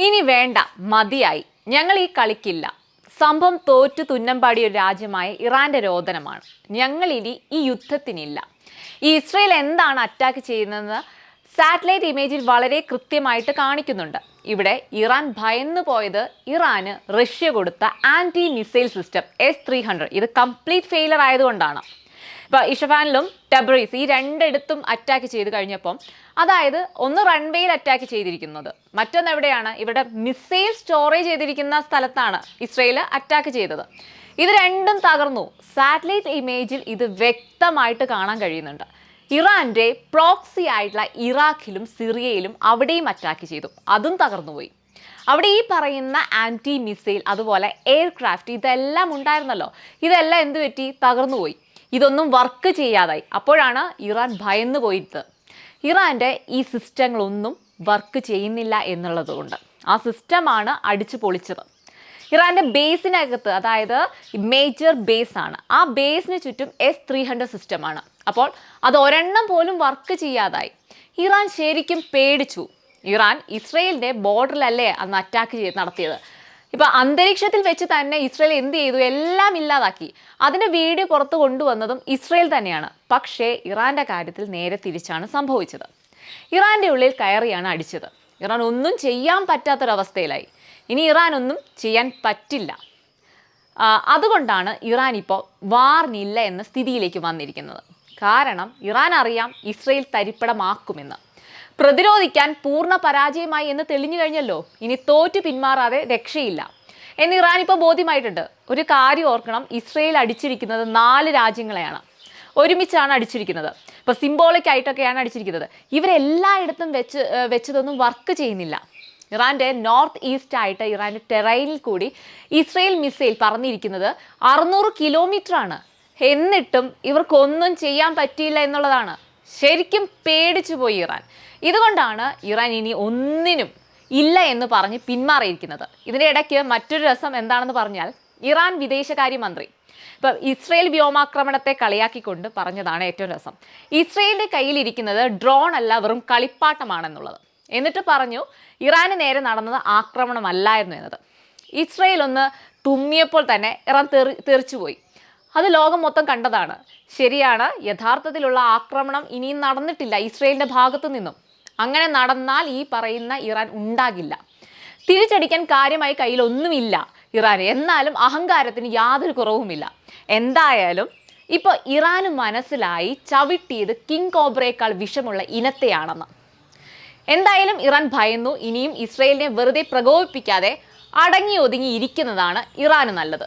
ഇനി വേണ്ട, മതിയായി, ഞങ്ങൾ ഈ കളിക്കില്ല. സംഭവം തോറ്റു തുന്നമ്പാടിയ ഒരു രാജ്യമായ ഇറാന്റെ രോദനമാണ്. ഞങ്ങൾ ഇനി ഈ യുദ്ധത്തിനില്ല. ഈ ഇസ്രയേൽ എന്താണ് അറ്റാക്ക് ചെയ്യുന്നതെന്ന് സാറ്റലൈറ്റ് ഇമേജിൽ വളരെ കൃത്യമായിട്ട് കാണിക്കുന്നുണ്ട്. ഇവിടെ ഇറാൻ ഭയന്നു പോയത് ഇറാന് റഷ്യ കൊടുത്ത ആന്റി മിസൈൽ സിസ്റ്റം S-300 ഇത് കംപ്ലീറ്റ് ഫെയിലർ ആയതുകൊണ്ടാണ്. ഇപ്പോൾ ഇഷഫാനിലും ടബ്രീസ് ഈ രണ്ടിടത്തും അറ്റാക്ക് ചെയ്ത് കഴിഞ്ഞപ്പം, അതായത് ഒന്ന് റൺവേയിൽ അറ്റാക്ക് ചെയ്തിരിക്കുന്നത്, മറ്റൊന്ന് എവിടെയാണ്, ഇവിടെ മിസൈൽ സ്റ്റോറേജ് ചെയ്തിരിക്കുന്ന സ്ഥലത്താണ് ഇസ്രയേൽ അറ്റാക്ക് ചെയ്തത്. ഇത് രണ്ടും തകർന്നു. സാറ്റലൈറ്റ് ഇമേജിൽ ഇത് വ്യക്തമായിട്ട് കാണാൻ കഴിയുന്നുണ്ട്. ഇറാന്റെ പ്രോക്സി ആയിട്ടുള്ള ഇറാഖിലും സിറിയയിലും അവിടെയും അറ്റാക്ക് ചെയ്തു, അതും തകർന്നുപോയി. അവിടെ ഈ പറയുന്ന ആന്റി മിസൈൽ അതുപോലെ എയർക്രാഫ്റ്റ് ഇതെല്ലാം ഉണ്ടായിരുന്നല്ലോ, ഇതെല്ലാം എന്ത് പറ്റി, തകർന്നുപോയി. ഇതൊന്നും വർക്ക് ചെയ്യാതായി. അപ്പോഴാണ് ഇറാൻ ഭയന്നു പോയിട്ട് ഇറാൻ്റെ ഈ സിസ്റ്റങ്ങളൊന്നും വർക്ക് ചെയ്യുന്നില്ല എന്നുള്ളതുകൊണ്ട് ആ സിസ്റ്റമാണ് അടിച്ചു പൊളിച്ചത്. ഇറാൻ്റെ ബേസിനകത്ത്, അതായത് മേജർ ബേസ് ആണ്, ആ ബേസിന് ചുറ്റും S-300 സിസ്റ്റമാണ്. അപ്പോൾ അത് ഒരെണ്ണം പോലും വർക്ക് ചെയ്യാതായി. ഇറാൻ ശരിക്കും പേടിച്ചു. ഇറാൻ ഇസ്രയേലിൻ്റെ ബോർഡറിലല്ലേ അന്ന് അറ്റാക്ക് നടത്തിയത്. ഇപ്പം അന്തരീക്ഷത്തിൽ വെച്ച് തന്നെ ഇസ്രയേൽ എന്ത് ചെയ്തു, എല്ലാം ഇല്ലാതാക്കി. അതിൻ്റെ വീഡിയോ പുറത്ത് കൊണ്ടുവന്നതും ഇസ്രയേൽ തന്നെയാണ്. പക്ഷേ ഇറാൻ്റെ കാര്യത്തിൽ നേരെ തിരിച്ചാണ് സംഭവിച്ചത്. ഇറാൻ്റെ ഉള്ളിൽ കയറിയാണ് അടിച്ചത്. ഇറാൻ ഒന്നും ചെയ്യാൻ പറ്റാത്തൊരവസ്ഥയിലായി. ഇനി ഇറാൻ ഒന്നും ചെയ്യാൻ പറ്റില്ല. അതുകൊണ്ടാണ് ഇറാൻ ഇപ്പോൾ വാറിനില്ല എന്ന സ്ഥിതിയിലേക്ക് വന്നിരിക്കുന്നത്. കാരണം ഇറാൻ അറിയാം ഇസ്രയേൽ തരിപ്പടമാക്കുമെന്ന്. പ്രതിരോധിക്കാൻ പൂർണ്ണ പരാജയമായി എന്ന് തെളിഞ്ഞു കഴിഞ്ഞല്ലോ. ഇനി തോറ്റു പിന്മാറാതെ രക്ഷയില്ല എന്ന് ഇറാൻ ഇപ്പോൾ ബോധ്യമായിട്ടുണ്ട്. ഒരു കാര്യം ഓർക്കണം, ഇസ്രയേൽ അടിച്ചിരിക്കുന്നത് 4 രാജ്യങ്ങളെയാണ്, ഒരുമിച്ചാണ് അടിച്ചിരിക്കുന്നത്. ഇപ്പോൾ സിംബോളിക് ആയിട്ടൊക്കെയാണ് അടിച്ചിരിക്കുന്നത്. ഇവരെല്ലായിടത്തും വെച്ചതൊന്നും വർക്ക് ചെയ്യുന്നില്ല. ഇറാൻ്റെ നോർത്ത് ഈസ്റ്റ് ആയിട്ട് ഇറാൻ്റെ ടെറൈനിൽ കൂടി ഇസ്രയേൽ മിസൈൽ പറന്നിരിക്കുന്നത് 600 കിലോമീറ്ററാണ്. എന്നിട്ടും ഇവർക്കൊന്നും ചെയ്യാൻ പറ്റിയില്ല എന്നുള്ളതാണ്. ശരിക്കും പേടിച്ചു പോയി ഇറാൻ. ഇതുകൊണ്ടാണ് ഇറാൻ ഇനി ഒന്നിനും ഇല്ല എന്ന് പറഞ്ഞ് പിന്മാറിയിരിക്കുന്നത്. ഇതിൻ്റെ ഇടയ്ക്ക് മറ്റൊരു രസം എന്താണെന്ന് പറഞ്ഞാൽ, ഇറാൻ വിദേശകാര്യമന്ത്രി ഇപ്പം ഇസ്രയേൽ വ്യോമാക്രമണത്തെ കളിയാക്കിക്കൊണ്ട് പറഞ്ഞതാണ് ഏറ്റവും രസം. ഇസ്രയേലിൻ്റെ കയ്യിലിരിക്കുന്നത് ഡ്രോൺ അല്ല, വെറും കളിപ്പാട്ടമാണെന്നുള്ളത്. എന്നിട്ട് പറഞ്ഞു ഇറാന് നേരെ നടന്നത് ആക്രമണമല്ലായിരുന്നു എന്നത്. ഇസ്രയേൽ ഒന്ന് തുമ്മിയപ്പോൾ തന്നെ ഇറാൻ തെറിച്ചുപോയി. അത് ലോകം മൊത്തം കണ്ടതാണ്. ശരിയാണ്, യഥാർത്ഥത്തിലുള്ള ആക്രമണം ഇനിയും നടന്നിട്ടില്ല ഇസ്രയേലിൻ്റെ ഭാഗത്തു നിന്നും. അങ്ങനെ നടന്നാൽ ഈ പറയുന്ന ഇറാൻ ഉണ്ടാകില്ല. തിരിച്ചടിക്കാൻ കാര്യമായി കയ്യിലൊന്നുമില്ല ഇറാൻ. എന്നാലും അഹങ്കാരത്തിന് യാതൊരു കുറവുമില്ല. എന്തായാലും ഇപ്പോൾ ഇറാന് മനസ്സിലായി ചവിട്ടിയത് കിങ് കോബ്രയേക്കാൾ വിഷമുള്ള ഇനത്തെയാണെന്ന്. എന്തായാലും ഇറാൻ ഭയന്നു. ഇനിയും ഇസ്രയേലിനെ വെറുതെ പ്രകോപിപ്പിക്കാതെ അടങ്ങി ഒതുങ്ങി ഇരിക്കുന്നതാണ് ഇറാന് നല്ലത്.